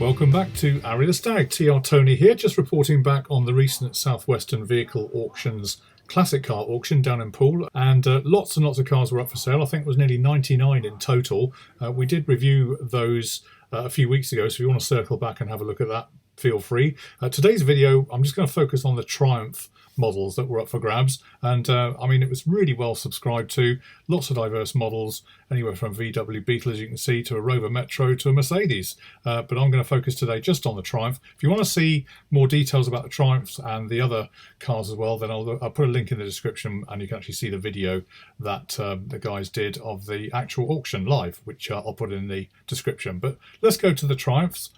Welcome back to Arry The Staaagggg. TR Tony here, just reporting back on the recent Southwestern Vehicle Auctions classic car auction down in Poole, and lots and lots of cars were up for sale. I think it was nearly 99 in total. We did review those a few weeks ago, so if you want to circle back and have a look at that, feel free. Today's video, I'm just going to focus on the Triumph models that were up for grabs, and I mean, it was really well subscribed to. Lots of diverse models, anywhere from VW Beetle, as you can see, to a Rover Metro to a Mercedes, but I'm going to focus today just on the Triumph. If you want to see more details about the Triumphs and the other cars as well, then I'll put a link in the description, and you can actually see the video that the guys did of the actual auction live, which I'll put in the description. But let's go to the Triumphs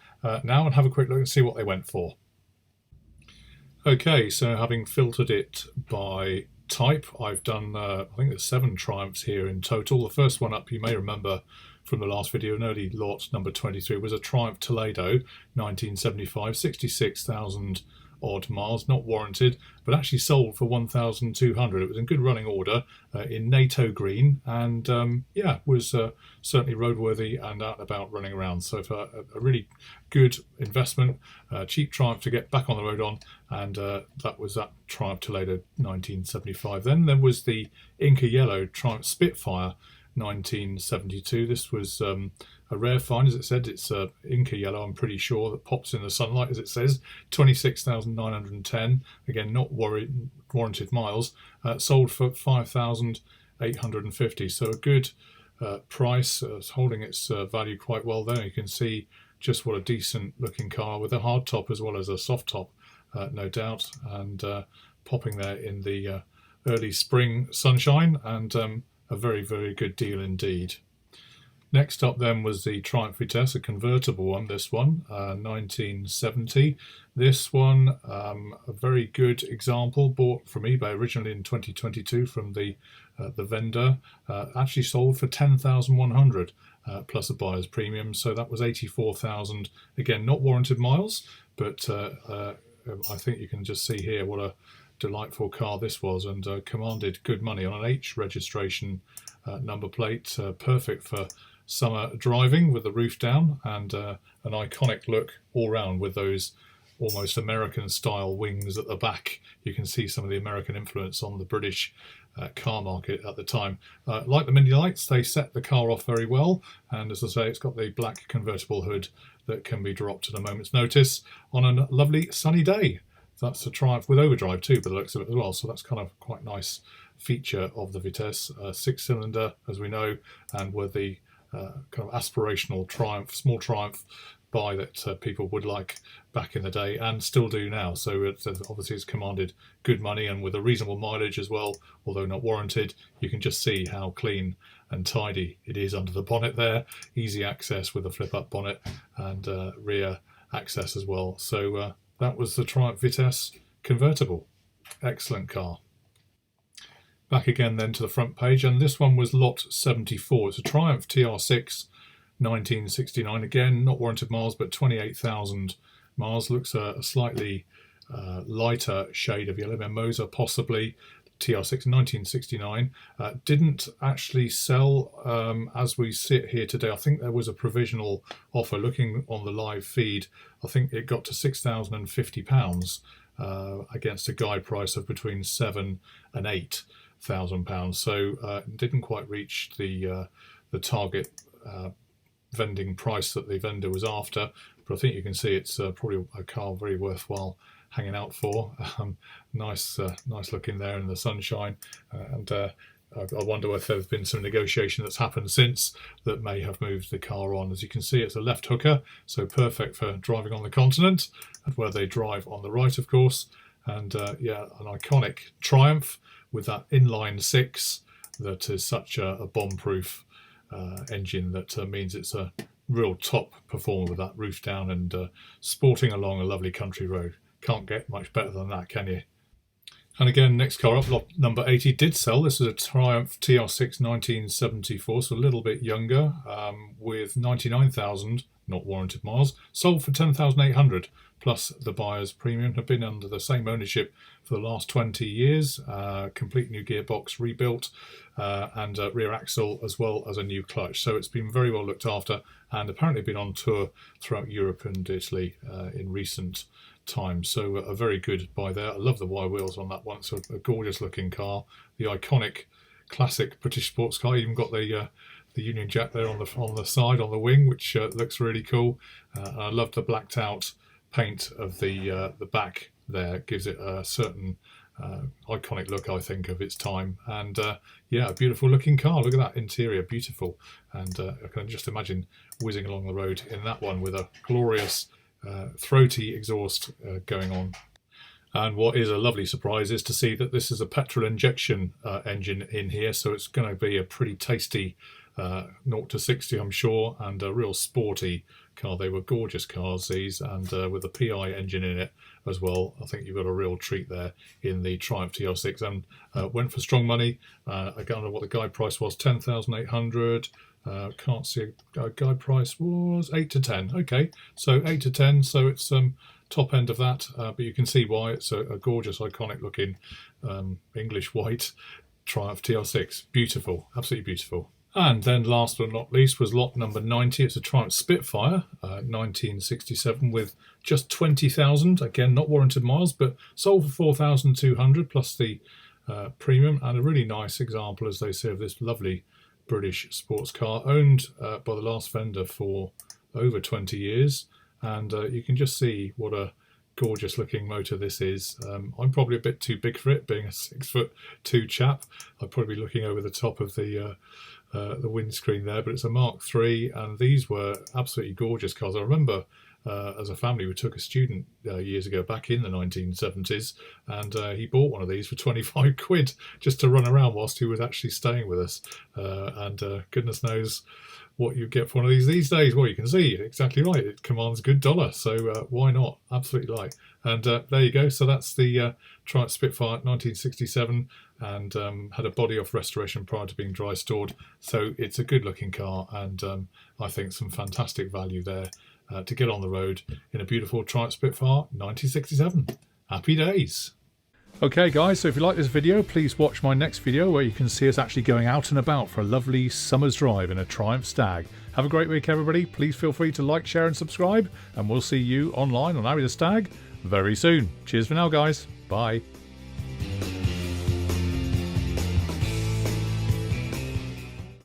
now and have a quick look and see what they went for. Okay, so having filtered it by type, I've done, I think there's 7 Triumphs here in total. The first one up, you may remember from the last video, an early lot, number 23, was a Triumph Toledo, 1975, 66,000 odd miles, not warranted, but actually sold for 1,200. It was in good running order in NATO green, and yeah, was certainly roadworthy and out and about running around. So for a really good investment, cheap Triumph to get back on the road on, and that was that Triumph Toledo 1975. Then there was the Inca Yellow Triumph Spitfire 1972. This was a rare find, as it said. It's Inca Yellow, I'm pretty sure, that pops in the sunlight, as it says. 26,910, again not warranted miles, sold for 5,850, so a good price. It's holding its value quite well there. You can see just what a decent looking car, with a hard top as well as a soft top, no doubt, and popping there in the early spring sunshine, and a very, very good deal indeed. Next up then was the Triumph Vitesse, a convertible one, this one, 1970. This one, a very good example, bought from eBay originally in 2022 from the vendor, actually sold for 10,100 plus a buyer's premium, so that was 84,000, again not warranted miles, but I think you can just see here what a delightful car this was, and commanded good money on an H registration number plate, perfect for summer driving with the roof down, and an iconic look all round with those almost American style wings at the back. You can see some of the American influence on the British car market at the time. Like the Mini Lights, they set the car off very well, and as I say, it's got the black convertible hood that can be dropped at a moment's notice on a lovely sunny day. That's a Triumph with overdrive too, by the looks of it as well, so that's kind of quite nice feature of the Vitesse. 6-cylinder, as we know, and with the kind of aspirational Triumph, small Triumph buy that people would like back in the day and still do now. So obviously it's commanded good money, and with a reasonable mileage as well, although not warranted. You can just see how clean and tidy it is under the bonnet there. Easy access with a flip-up bonnet, and rear access as well. So that was the Triumph Vitesse convertible. Excellent car. Back again then to the front page, and this one was lot 74. It's a Triumph TR6 1969, again not warranted miles, but 28,000 miles. Looks a slightly lighter shade of yellow, mimosa possibly. TR6 1969, didn't actually sell as we sit here today. I think there was a provisional offer. Looking on the live feed, I think it got to £6,050 against a guide price of between £7,000 and £8,000. So didn't quite reach the target vending price that the vendor was after. But I think you can see it's probably a car very worthwhile hanging out for. Nice looking there in the sunshine, and I wonder if there's been some negotiation that's happened since that may have moved the car on. As you can see, it's a left hooker, so perfect for driving on the continent, and where they drive on the right, of course. And yeah, an iconic Triumph with that inline 6 that is such a bomb-proof engine that means it's a real top performer with that roof down and sporting along a lovely country road. Can't get much better than that, can you? And again, next car up, lot number 80, did sell. This is a Triumph TR6 1974, so a little bit younger, with 99,000 not warranted miles. Sold for 10,800 plus the buyer's premium. Have been under the same ownership for the last 20 years. Complete new gearbox rebuilt, and rear axle, as well as a new clutch. So it's been very well looked after, and apparently been on tour throughout Europe and Italy in recent times. So a very good buy there. I love the wire wheels on that one. It's a gorgeous looking car. The iconic classic British sports car. Even got the Union Jack there on the side, on the wing, which looks really cool. And I love the blacked out paint of the back there. It gives it a certain iconic look, I think, of its time. And yeah, a beautiful looking car. Look at that interior, beautiful. And I can just imagine whizzing along the road in that one with a glorious throaty exhaust going on. And what is a lovely surprise is to see that this is a petrol injection engine in here, so it's going to be a pretty tasty 0 to 60, I'm sure, and a real sporty car. They were gorgeous cars, these, and with a PI engine in it as well. I think you've got a real treat there in the Triumph TR6, and went for strong money. I don't know what the guide price was, 10,800. Can't see a guide price was 8 to 10. Okay, so 8 to 10, so it's top end of that, but you can see why. It's a gorgeous, iconic looking English white Triumph TR6. Beautiful, absolutely beautiful. And then last but not least was lot number 90. It's a Triumph Spitfire, 1967, with just 20,000. Again, not warranted miles, but sold for 4,200 plus the premium, and a really nice example, as they say, of this lovely British sports car, owned by the last vendor for over 20 years. And you can just see what a gorgeous looking motor this is. I'm probably a bit too big for it, being a 6'2" chap. I'd probably be looking over the top of the windscreen there, but it's a Mark III, and these were absolutely gorgeous cars. I remember as a family, we took a student years ago, back in the 1970s, and he bought one of these for 25 quid just to run around whilst he was actually staying with us. And goodness knows what you get for one of these days. Well, you can see exactly right. It commands a good dollar, so why not? Absolutely like. And there you go. So that's the Triumph Spitfire 1967, and had a body off restoration prior to being dry stored. So it's a good looking car, and I think some fantastic value there to get on the road in a beautiful Triumph Spitfire 1967. Happy days. Okay guys, so if you like this video, please watch my next video where you can see us actually going out and about for a lovely summer's drive in a Triumph Stag. Have a great week everybody. Please feel free to like, share and subscribe, and we'll see you online on Arry The Staaagg very soon. Cheers for now guys. Bye.